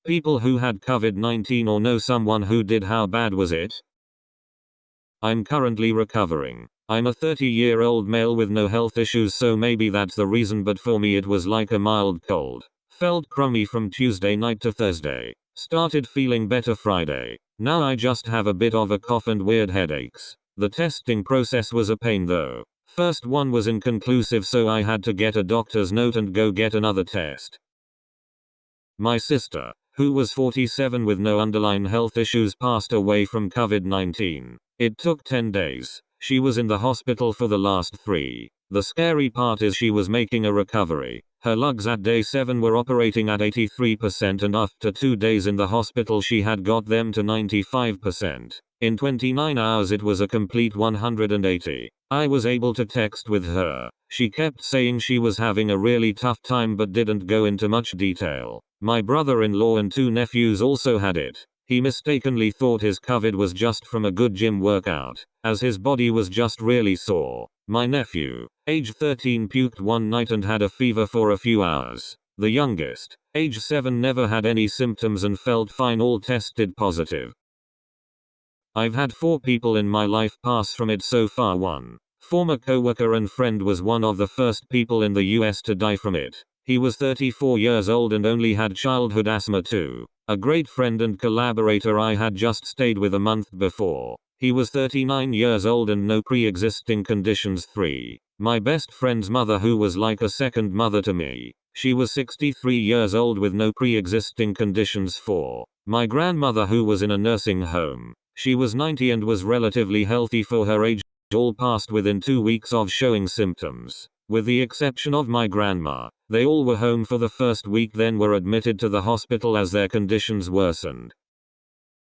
People who had COVID-19 or know someone who did. How bad was it? I'm currently recovering. I'm a 30-year-old male with no health issues, so maybe that's the reason, but for me it was like a mild cold. Felt crummy from Tuesday night to Thursday. Started feeling better Friday. Now I just have a bit of a cough and weird headaches. The testing process was a pain though. First one was inconclusive, so I had to get a doctor's note and go get another test. My sister, who was 47 with no underlying health issues, passed away from COVID-19. It took 10 days. She was in the hospital for the last 3. The scary part is she was making a recovery. Her lungs at day 7 were operating at 83%, and after 2 days in the hospital she had got them to 95%. In 29 hours it was a complete 180. I was able to text with her. She kept saying she was having a really tough time but didn't go into much detail. My brother-in-law and 2 nephews also had it. He mistakenly thought his COVID was just from a good gym workout, as his body was just really sore. My nephew, age 13, puked one night and had a fever for a few hours. The youngest, age 7, never had any symptoms and felt fine, all tested positive. I've had 4 people in my life pass from it so far. One former coworker and friend was one of the first people in the US to die from it. He was 34 years old and only had childhood asthma too. A great friend and collaborator I had just stayed with a month before. He was 39 years old and no pre-existing conditions. 3. My best friend's mother, who was like a second mother to me. She was 63 years old with no pre-existing conditions. 4. My grandmother, who was in a nursing home. She was 90 and was relatively healthy for her age. All passed within 2 weeks of showing symptoms. With the exception of my grandma, they all were home for the first week, then were admitted to the hospital as their conditions worsened.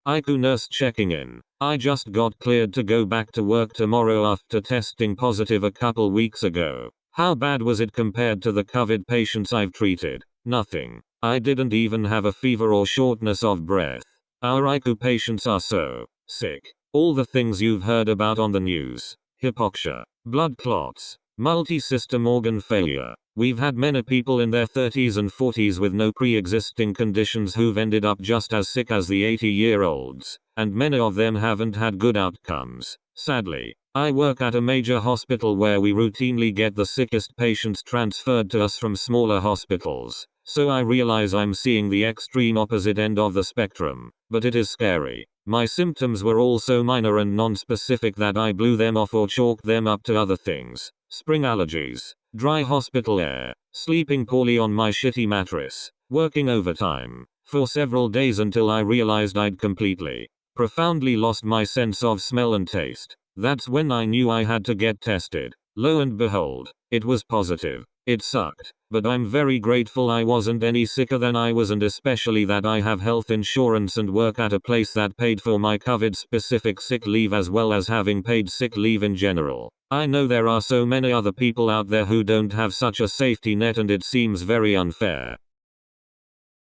IQ nurse checking in. I just got cleared to go back to work tomorrow after testing positive a couple weeks ago. How bad was it compared to the COVID patients I've treated? Nothing. I didn't even have a fever or shortness of breath. Our IQ patients are so sick. All the things you've heard about on the news. Hypoxia, blood clots, multi-system organ failure. We've had many people in their 30s and 40s with no pre-existing conditions who've ended up just as sick as the 80-year-olds, and many of them haven't had good outcomes. Sadly, I work at a major hospital where we routinely get the sickest patients transferred to us from smaller hospitals, so I realize I'm seeing the extreme opposite end of the spectrum, but it is scary. My symptoms were all so minor and non-specific that I blew them off or chalked them up to other things. Spring allergies, dry hospital air, sleeping poorly on my shitty mattress, working overtime for several days until I realized I'd completely, profoundly lost my sense of smell and taste. That's when I knew I had to get tested. Lo and behold, it was positive. It sucked, but I'm very grateful I wasn't any sicker than I was, and especially that I have health insurance and work at a place that paid for my COVID-specific sick leave as well as having paid sick leave in general. I know there are so many other people out there who don't have such a safety net, and it seems very unfair.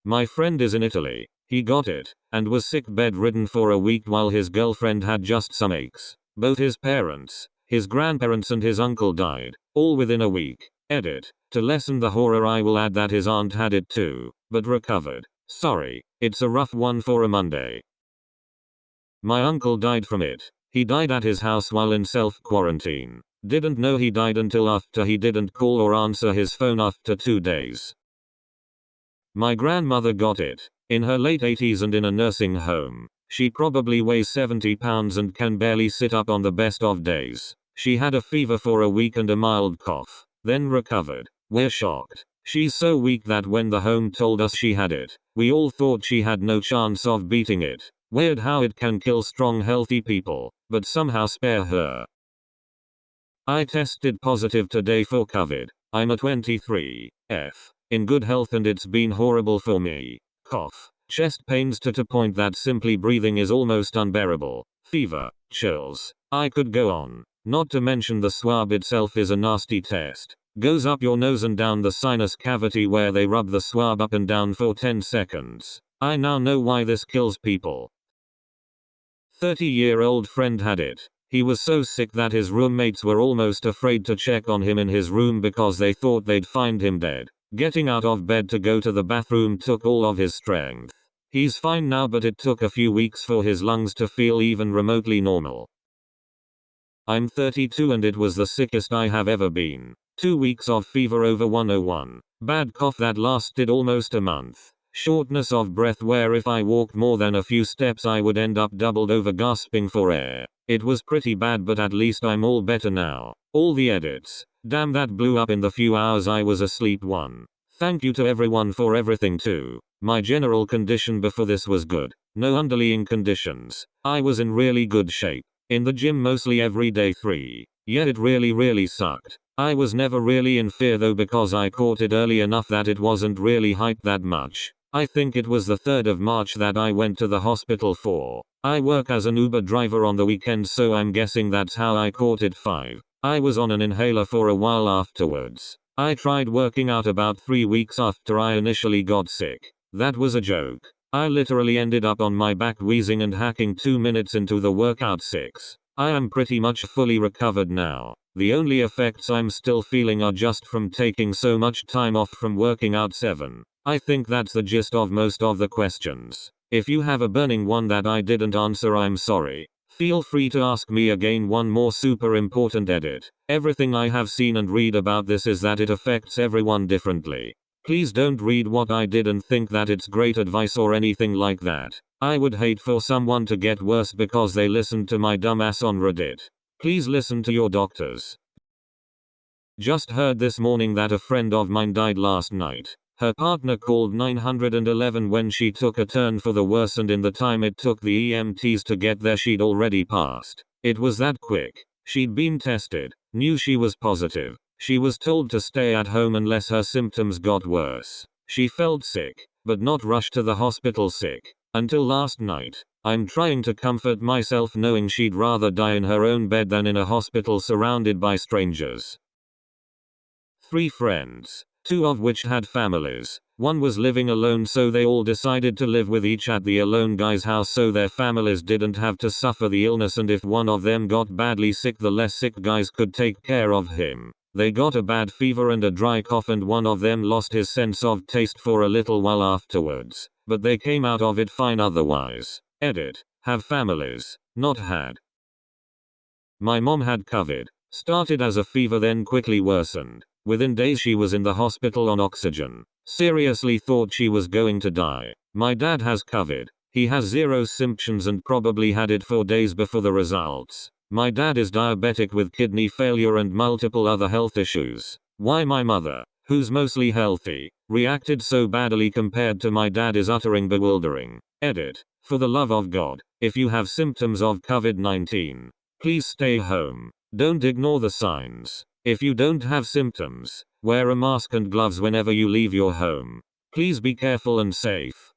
My friend is in Italy. He got it, and was sick bedridden for a week while his girlfriend had just some aches. Both his parents, his grandparents and his uncle died, all within a week. Edit. To lessen the horror I will add that his aunt had it too, but recovered. Sorry, it's a rough one for a Monday. My uncle died from it. He died at his house while in self-quarantine. Didn't know he died until after he didn't call or answer his phone after 2 days. My grandmother got it, in her late 80s and in a nursing home. She probably weighs 70 pounds and can barely sit up on the best of days. She had a fever for a week and a mild cough, then recovered. We're shocked. She's so weak that when the home told us she had it, we all thought she had no chance of beating it. Weird how it can kill strong, healthy people, but somehow spare her. I tested positive today for COVID. I'm a 23F. In good health and it's been horrible for me. Cough, chest pains to the point that simply breathing is almost unbearable. Fever, chills. I could go on. Not to mention the swab itself is a nasty test. Goes up your nose and down the sinus cavity where they rub the swab up and down for 10 seconds. I now know why this kills people. 30-year-old friend had it. He was so sick that his roommates were almost afraid to check on him in his room because they thought they'd find him dead. Getting out of bed to go to the bathroom took all of his strength. He's fine now, but it took a few weeks for his lungs to feel even remotely normal. I'm 32 and it was the sickest I have ever been. 2 weeks of fever over 101. Bad cough that lasted almost a month. Shortness of breath where if I walked more than a few steps I would end up doubled over gasping for air. It was pretty bad, but at least I'm all better now. All the edits. Damn, that blew up in the few hours I was asleep. Thank you to everyone for everything too. My general condition before this was good. No underlying conditions. I was in really good shape. In the gym mostly every day. 3. Yeah, it really sucked. I was never really in fear though because I caught it early enough that it wasn't really hyped that much. I think it was the 3rd of March that I went to the hospital for. I work as an Uber driver on the weekends, so I'm guessing that's how I caught it. 5. I was on an inhaler for a while afterwards. I tried working out about 3 weeks after I initially got sick. That was a joke. I literally ended up on my back wheezing and hacking 2 minutes into the workout. 6. I am pretty much fully recovered now. The only effects I'm still feeling are just from taking so much time off from working out. 7. I think that's the gist of most of the questions. If you have a burning one that I didn't answer, I'm sorry. Feel free to ask me again. One more super important edit. Everything I have seen and read about this is that it affects everyone differently. Please don't read what I did and think that it's great advice or anything like that. I would hate for someone to get worse because they listened to my dumbass on Reddit. Please listen to your doctors. Just heard this morning that a friend of mine died last night. Her partner called 911 when she took a turn for the worse, and in the time it took the EMTs to get there she'd already passed. It was that quick. She'd been tested, knew she was positive. She was told to stay at home unless her symptoms got worse. She felt sick, but not rushed to the hospital sick. Until last night. I'm trying to comfort myself knowing she'd rather die in her own bed than in a hospital surrounded by strangers. 3 friends. 2 of which had families. One was living alone, so they all decided to live with each at the alone guy's house so their families didn't have to suffer the illness, and if one of them got badly sick the less sick guys could take care of him. They got a bad fever and a dry cough, and one of them lost his sense of taste for a little while afterwards. But they came out of it fine otherwise. Edit. Have families. Not had. My mom had COVID. Started as a fever, then quickly worsened. Within days she was in the hospital on oxygen. Seriously thought she was going to die. My dad has COVID. He has 0 symptoms and probably had it for days before the results. My dad is diabetic with kidney failure and multiple other health issues. Why my mother, who's mostly healthy, reacted so badly compared to my dad is uttering bewildering. Edit. For the love of God, if you have symptoms of COVID-19, please stay home. Don't ignore the signs. If you don't have symptoms, wear a mask and gloves whenever you leave your home. Please be careful and safe.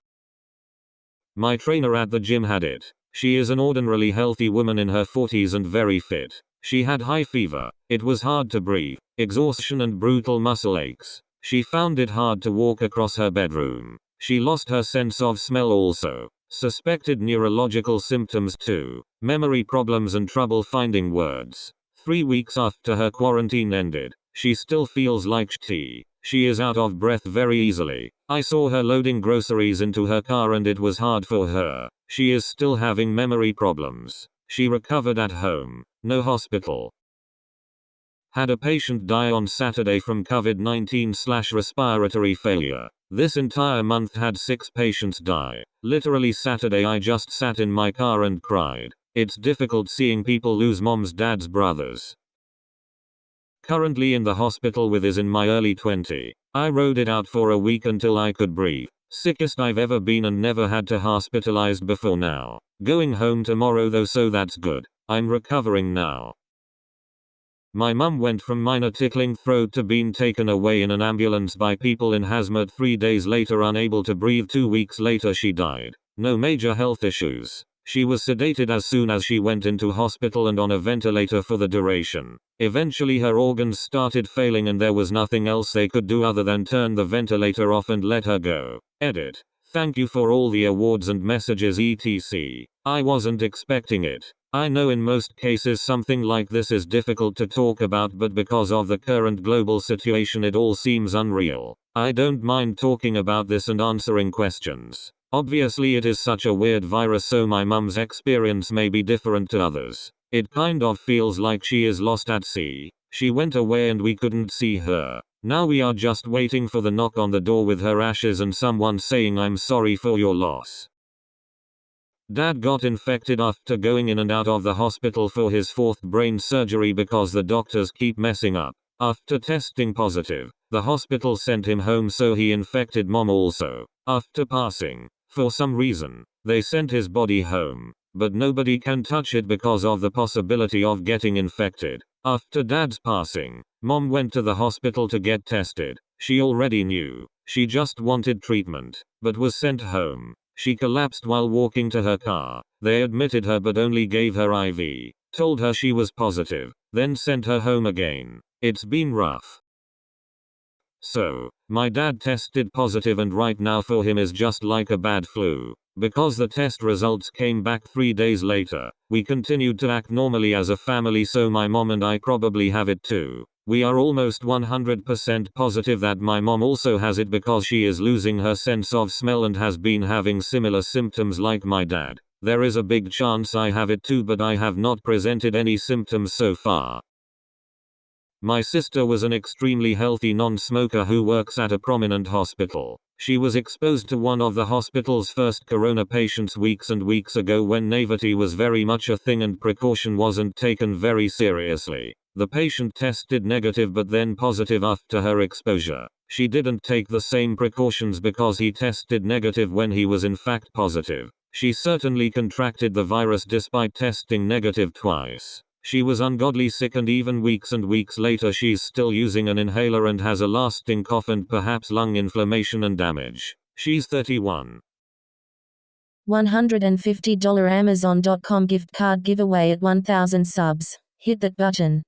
My trainer at the gym had it. She is an ordinarily healthy woman in her 40s and very fit. She had high fever. It was hard to breathe, exhaustion and brutal muscle aches. She found it hard to walk across her bedroom. She lost her sense of smell also. Suspected neurological symptoms too. Memory problems and trouble finding words. 3 weeks after her quarantine ended, she still feels like tea. She is out of breath very easily. I saw her loading groceries into her car and it was hard for her. She is still having memory problems. She recovered at home. No hospital. Had a patient die on Saturday from COVID-19/respiratory failure. This entire month had 6 patients die. Literally Saturday I just sat in my car and cried. It's difficult seeing people lose moms, dads, brothers. Currently in the hospital with is in my early 20s. I rode it out for a week until I could breathe. Sickest I've ever been and never had to hospitalized before now. Going home tomorrow though, so that's good. I'm recovering now. My mum went from minor tickling throat to being taken away in an ambulance by people in hazmat 3 days later, unable to breathe. 2 weeks later she died. No major health issues. She was sedated as soon as she went into hospital and on a ventilator for the duration. Eventually her organs started failing and there was nothing else they could do other than turn the ventilator off and let her go. Edit. Thank you for all the awards and messages etc. I wasn't expecting it. I know in most cases something like this is difficult to talk about, but because of the current global situation it all seems unreal. I don't mind talking about this and answering questions. Obviously it is such a weird virus, so my mum's experience may be different to others. It kind of feels like she is lost at sea. She went away and we couldn't see her. Now we are just waiting for the knock on the door with her ashes and someone saying I'm sorry for your loss. Dad got infected after going in and out of the hospital for his 4th brain surgery because the doctors keep messing up. After testing positive, the hospital sent him home, so he infected mom also. After passing, for some reason, they sent his body home, but nobody can touch it because of the possibility of getting infected. After dad's passing, mom went to the hospital to get tested. She already knew. She just wanted treatment, but was sent home. She collapsed while walking to her car. They admitted her but only gave her IV, told her she was positive, then sent her home again. It's been rough. So, my dad tested positive and right now for him is just like a bad flu. Because the test results came back 3 days later, we continued to act normally as a family, so my mom and I probably have it too. We are almost 100% positive that my mom also has it because she is losing her sense of smell and has been having similar symptoms like my dad. There is a big chance I have it too, but I have not presented any symptoms so far. My sister was an extremely healthy non-smoker who works at a prominent hospital. She was exposed to one of the hospital's first corona patients weeks and weeks ago when naivety was very much a thing and precaution wasn't taken very seriously. The patient tested negative but then positive after her exposure. She didn't take the same precautions because he tested negative when he was in fact positive. She certainly contracted the virus despite testing negative twice. She was ungodly sick and even weeks and weeks later she's still using an inhaler and has a lasting cough and perhaps lung inflammation and damage. She's 31. $150 Amazon.com gift card giveaway at 1,000 subs. Hit that button.